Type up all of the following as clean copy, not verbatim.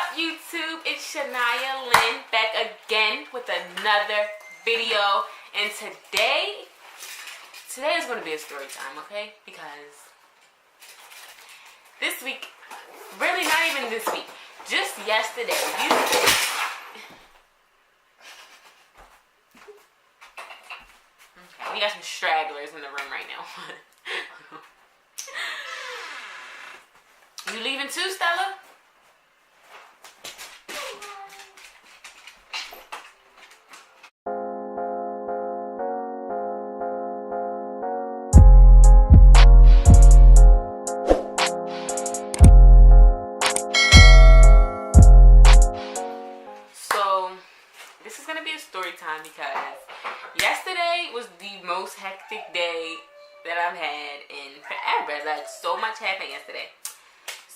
up, YouTube? It's Shania Lynn back again with another video, and today is going to be a story time, okay? Because this week, really not even this week, just yesterday, okay, we got some stragglers in the room right now. You leaving too, Stella? So, this is going to be a story time because yesterday was the most hectic day that I've had in forever. Like, so much happened yesterday.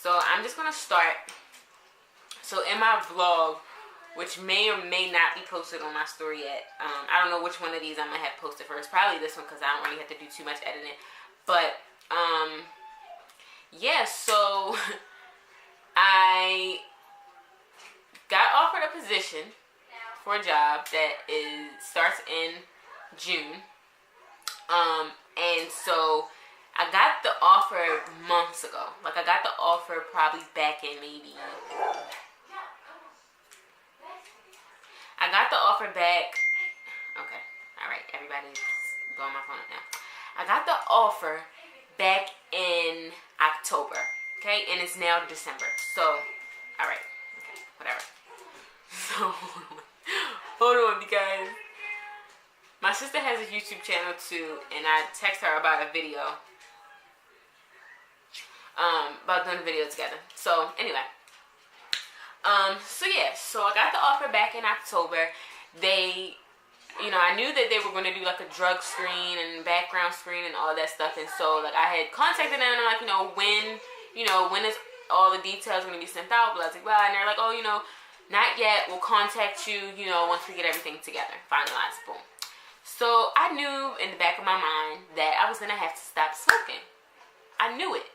So I'm just gonna start. So in my vlog, which may or may not be posted on my story yet, I don't know which one of these I'm gonna have posted first. Probably this one because I don't really have to do too much editing. But yeah. So I got offered a position for a job that starts in June. And so I got the offer months ago. Like, I got the offer probably back in maybe... I got the offer back... Okay. Alright, everybody's going my phone up now. I got the offer back in October. Okay? And it's now December. So, alright. Okay, whatever. So, hold on, because my sister has a YouTube channel too, and I text her about a video. About doing a video together. So anyway, so yeah, so I got the offer back in October. They, I knew that they were going to do like a drug screen and background screen and all that stuff, and so like I had contacted them and I'm like, when is all the details going to be sent out, blah blah blah, and they're like, oh, not yet, we'll contact you, once we get everything together, finalized, boom. So I knew in the back of my mind that I was going to have to stop smoking. I knew it.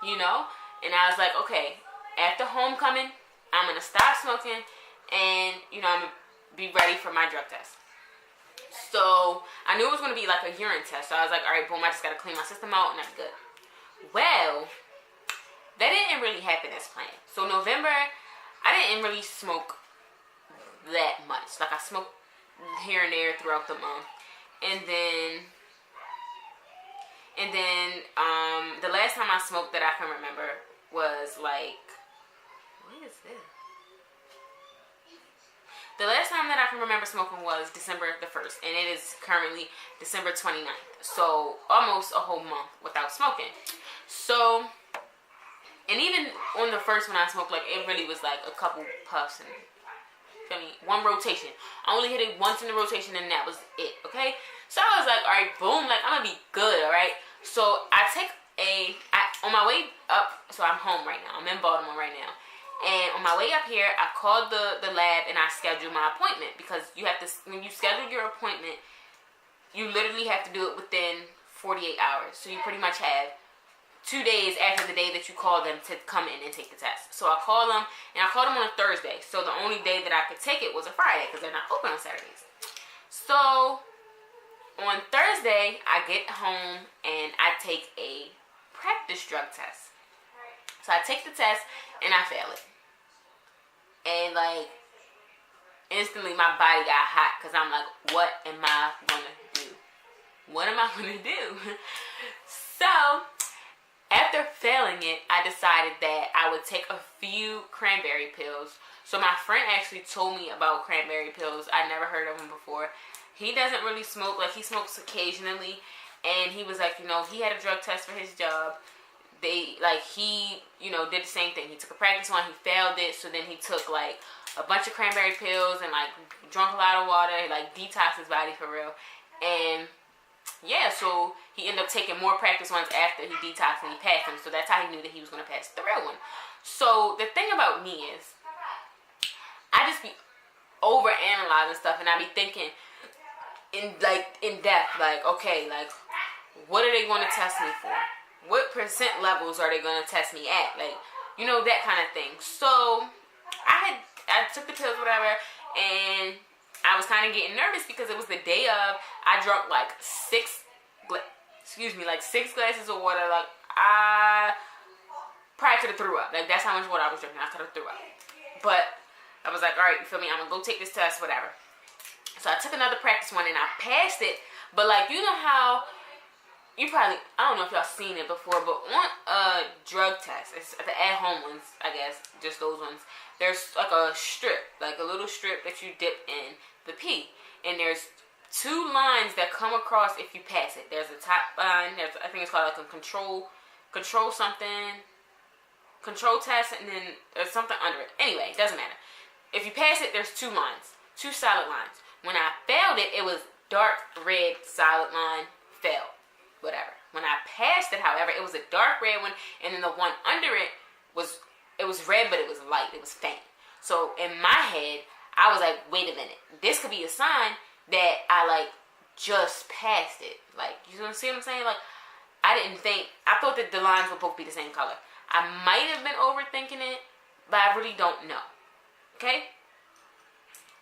And I was like, okay, after homecoming, I'm going to stop smoking and, I'm going to be ready for my drug test. So I knew it was going to be like a urine test. So I was like, all right, boom, I just got to clean my system out and I'm good. Well, that didn't really happen as planned. So November, I didn't really smoke that much. Like, I smoked here and there throughout the month. And then the last time I smoked that I can remember was like, what is this? The last time that I can remember smoking was December the 1st, and it is currently December 29th. So almost a whole month without smoking. So, and even on the first when I smoked, like, it really was like a couple puffs and, one rotation. I only hit it once in the rotation and that was it, okay? So I was like, all right, boom, like, I'm gonna be good, all right? So I take on my way up, so I'm home right now. I'm in Baltimore right now. And on my way up here, I called the lab and I scheduled my appointment, because you have to, when you schedule your appointment, you literally have to do it within 48 hours. So you pretty much have 2 days after the day that you call them to come in and take the test. So I called them, and I called them on a Thursday. So the only day that I could take it was a Friday, because they're not open on Saturdays. So on Thursday, I get home and I take a practice drug test. So I take the test and I fail it. And like, instantly my body got hot, because I'm like, what am I gonna do? What am I gonna do? So after failing it, I decided that I would take a few cranberry pills. So my friend actually told me about cranberry pills. I never heard of them before. He doesn't really smoke, like, he smokes occasionally, and he was like, he had a drug test for his job. He did the same thing. He took a practice one, he failed it, so then he took, like, a bunch of cranberry pills and, like, drunk a lot of water, like, detoxed his body for real. And yeah, so he ended up taking more practice ones after he detoxed and he passed them, so that's how he knew that he was going to pass the real one. So the thing about me is, I just be overanalyzing stuff, and I be thinking in depth, like, okay, like, what are they going to test me for? What percent levels are they going to test me at? Like, that kind of thing. So I took the pills, whatever, and I was kind of getting nervous because it was the day of. I drank like six glasses of water. Like, I probably could have threw up. Like, that's how much water I was drinking. I could have threw up. But I was like, all right, you feel me? I'm going to go take this test, whatever. So I took another practice one and I passed it. But like, you know how you probably, I don't know if y'all seen it before, but on a drug test, it's the at-home ones, I guess, just those ones, there's like a strip, like a little strip that you dip in the pee. And there's two lines that come across if you pass it. There's a top line, I think it's called like a control test, and then there's something under it. Anyway, it doesn't matter. If you pass it, there's two lines, two solid lines. When I failed it, it was dark red solid line, failed, whatever. When I passed it, however, it was a dark red one, and then the one under it was red, but it was light, it was faint. So in my head, I was like, wait a minute, this could be a sign that I like just passed it. Like, you see what I'm saying? Like, I thought that the lines would both be the same color. I might have been overthinking it, but I really don't know. Okay?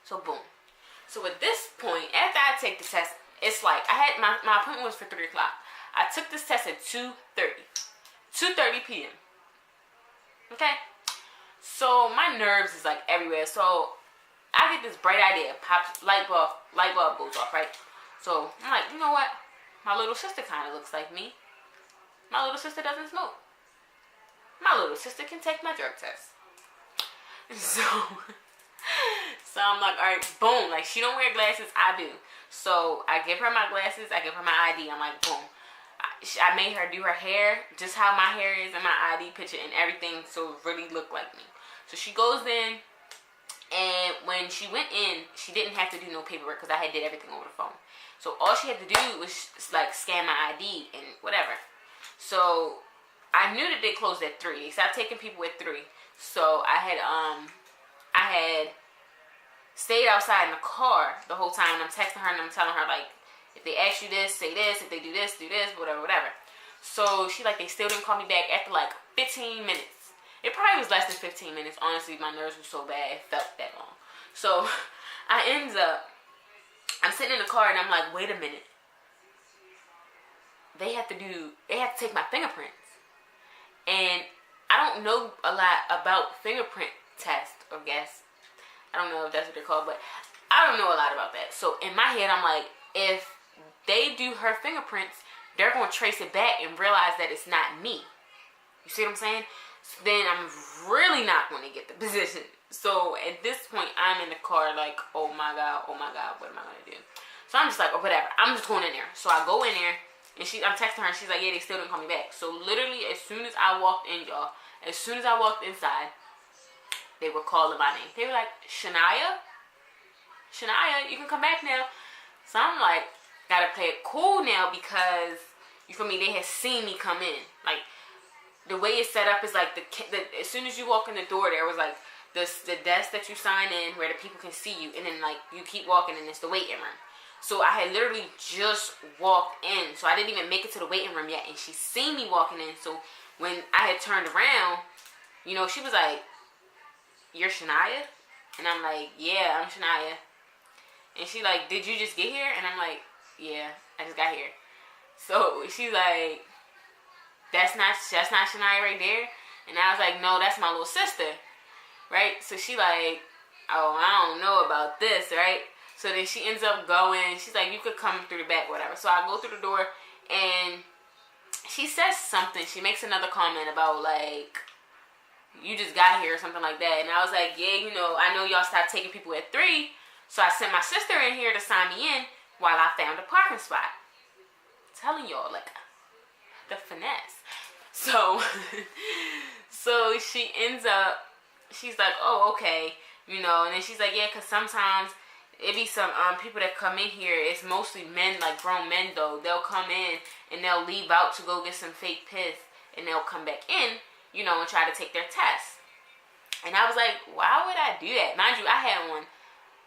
So boom. So at this point, after I take the test, it's like, I had my appointment was for 3 o'clock. I took this test at 2:30 p.m. Okay? So my nerves is like everywhere. So I get this bright idea, pops, light bulb goes off, right? So I'm like, you know what? My little sister kind of looks like me. My little sister doesn't smoke. My little sister can take my drug test. So I'm like, all right, boom. Like, she don't wear glasses, I do. So I give her my glasses, I give her my ID. I'm like, boom. I made her do her hair just how my hair is in my ID picture and everything, so it really looked like me. So she goes in, and when she went in, she didn't have to do no paperwork because I had did everything over the phone. So all she had to do was like scan my ID and whatever. So I knew that they closed at 3. They stopped taking people at 3. So I had stayed outside in the car the whole time, and I'm texting her and I'm telling her, like, if they ask you this, say this. If they do this, whatever. So she like, they still didn't call me back after like 15 minutes. It probably was less than 15 minutes. Honestly, my nerves were so bad, it felt that long. So I'm sitting in the car and I'm like, wait a minute. They have to take my fingerprints. And I don't know a lot about fingerprint tests, I guess. I don't know if that's what they're called, but I don't know a lot about that. So in my head, I'm like, if they do her fingerprints, they're going to trace it back and realize that it's not me. You see what I'm saying? So then I'm really not going to get the position. So at this point, I'm in the car like, oh my God, what am I going to do? So I'm just like, oh, whatever. I'm just going in there. So I go in there, and I'm texting her, and she's like, yeah, they still didn't call me back. So literally, as soon as I walked in, y'all, as soon as I walked inside, they were calling my name. They were like, Shania, you can come back now. So I'm like, gotta play it cool now because, you feel me, they had seen me come in. Like, the way it's set up is like, as soon as you walk in the door, there was like, the desk that you sign in where the people can see you, and then like, you keep walking and it's the waiting room. So I had literally just walked in, so I didn't even make it to the waiting room yet, and she seen me walking in. So when I had turned around, you know, she was like, you're Shania? And I'm like, yeah, I'm Shania. And she like, did you just get here? And I'm like, yeah, I just got here. So she's like, that's not Shania right there? And I was like, no, that's my little sister, right? So she like, oh, I don't know about this, right? So then she ends up going, she's like, you could come through the back, whatever. So I go through the door, and she says something. She makes another comment about like, you just got here or something like that. And I was like, yeah, you know, I know y'all stopped taking people at 3. So I sent my sister in here to sign me in while I found a parking spot. I'm telling y'all, like, the finesse. So, so she ends up, she's like, oh, okay, you know, and then she's like, yeah, because sometimes it be some people that come in here, it's mostly men, like grown men though. They'll come in and they'll leave out to go get some fake piss, and they'll come back in, you know, and try to take their test. And I was like, why would I do that? Mind you, I had on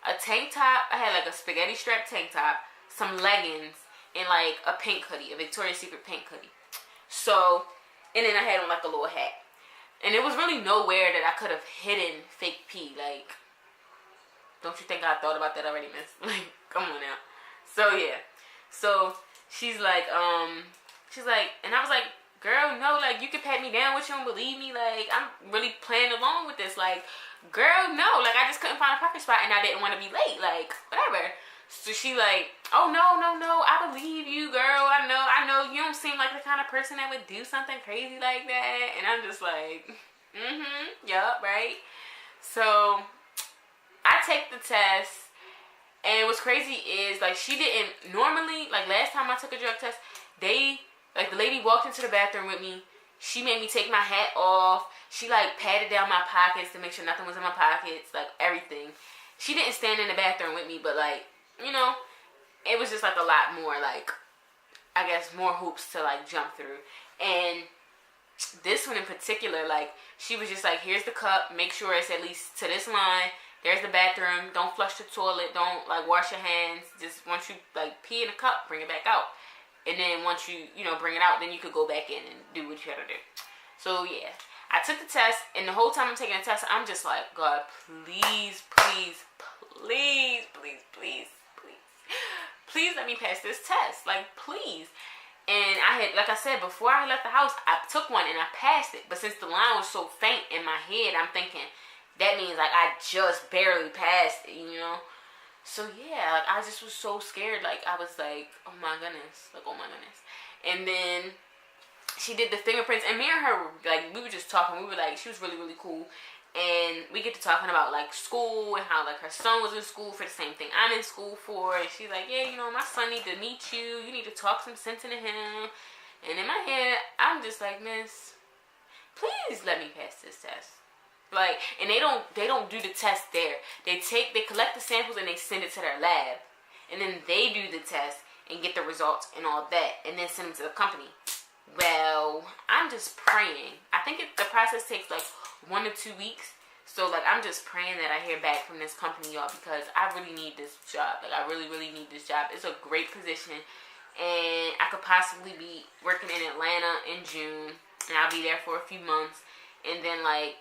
a tank top. I had like a spaghetti strap tank top, some leggings, and like a pink hoodie, a Victoria's Secret pink hoodie. So, and then I had on like a little hat. And it was really nowhere that I could have hidden fake pee. Like, don't you think I thought about that already, miss? Like, come on now. So, yeah. So, she's like, and I was like, girl, no, like, you can pat me down, what, you don't believe me? Like, I'm really playing along with this. Like, girl, no. Like, I just couldn't find a parking spot, and I didn't want to be late. Like, whatever. So she like, oh, no, I believe you, girl. I know. You don't seem like the kind of person that would do something crazy like that. And I'm just like, yup, right? So I take the test. And what's crazy is, like, she didn't, normally, like, last time I took a drug test, the lady walked into the bathroom with me. She made me take my hat off. She, like, patted down my pockets to make sure nothing was in my pockets, like, everything. She didn't stand in the bathroom with me, but, like, you know, it was just, like, a lot more, like, I guess, more hoops to, like, jump through. And this one in particular, like, she was just like, here's the cup. Make sure it's at least to this line. There's the bathroom. Don't flush the toilet. Don't, like, wash your hands. Just once you, like, pee in the cup, bring it back out. And then once you, bring it out, then you could go back in and do what you gotta do. So, yeah. I took the test, and the whole time I'm taking the test, I'm just like, God, please, please, please, please, please, please. Please let me pass this test. Like, please. And I had, like I said, before I left the house, I took one and I passed it. But since the line was so faint in my head, I'm thinking, that means, like, I just barely passed it, So, yeah, like, I just was so scared. Like, I was like, oh, my goodness. Like, oh, my goodness. And then she did the fingerprints. And me and her, like, we were just talking. We were, like, she was really, really cool. And we get to talking about, like, school and how, like, her son was in school for the same thing I'm in school for. And she's like, yeah, my son need to meet you. You need to talk some sense into him. And in my head, I'm just like, miss, please let me pass this test. Like, and they don't do the test there. They collect the samples and they send it to their lab. And then they do the test and get the results and all that. And then send them to the company. Well, I'm just praying. I think the process takes, like, 1 to 2 weeks. So, like, I'm just praying that I hear back from this company, y'all, because I really need this job. Like, I really, really need this job. It's a great position. And I could possibly be working in Atlanta in June. And I'll be there for a few months. And then, like,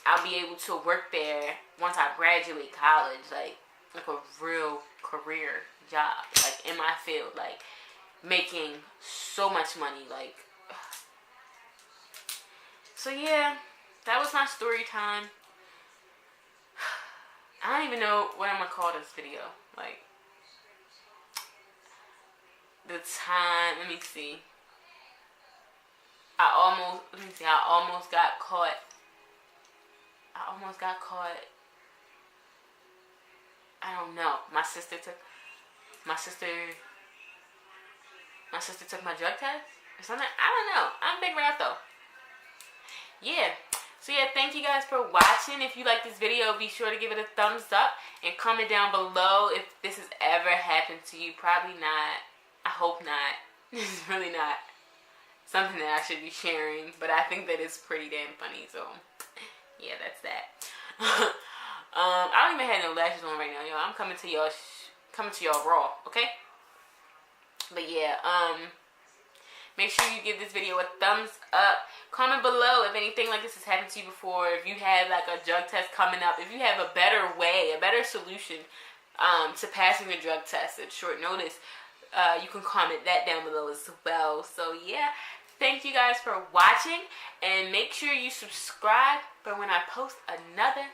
I'll be able to work there once I graduate college. Like a real career job. Like, in my field. Like, making so much money. Like, so, yeah. That was my story time. I don't even know what I'm going to call this video. Like, the time, let me see. I almost got caught. I don't know. My sister took my drug test or something. I don't know. I'm figuring out though. Yeah. So yeah, thank you guys for watching. If you like this video, be sure to give it a thumbs up and comment down below if this has ever happened to you. Probably not. I hope not. This is really not something that I should be sharing, but I think that it's pretty damn funny. So yeah, that's that. I don't even have no lashes on right now, y'all. I'm coming to y'all raw, okay? But yeah, make sure you give this video a thumbs up. Comment below if anything like this has happened to you before. If you have like a drug test coming up. If you have a better way, a better solution to passing the drug test at short notice, you can comment that down below as well. So yeah, thank you guys for watching. And make sure you subscribe for when I post another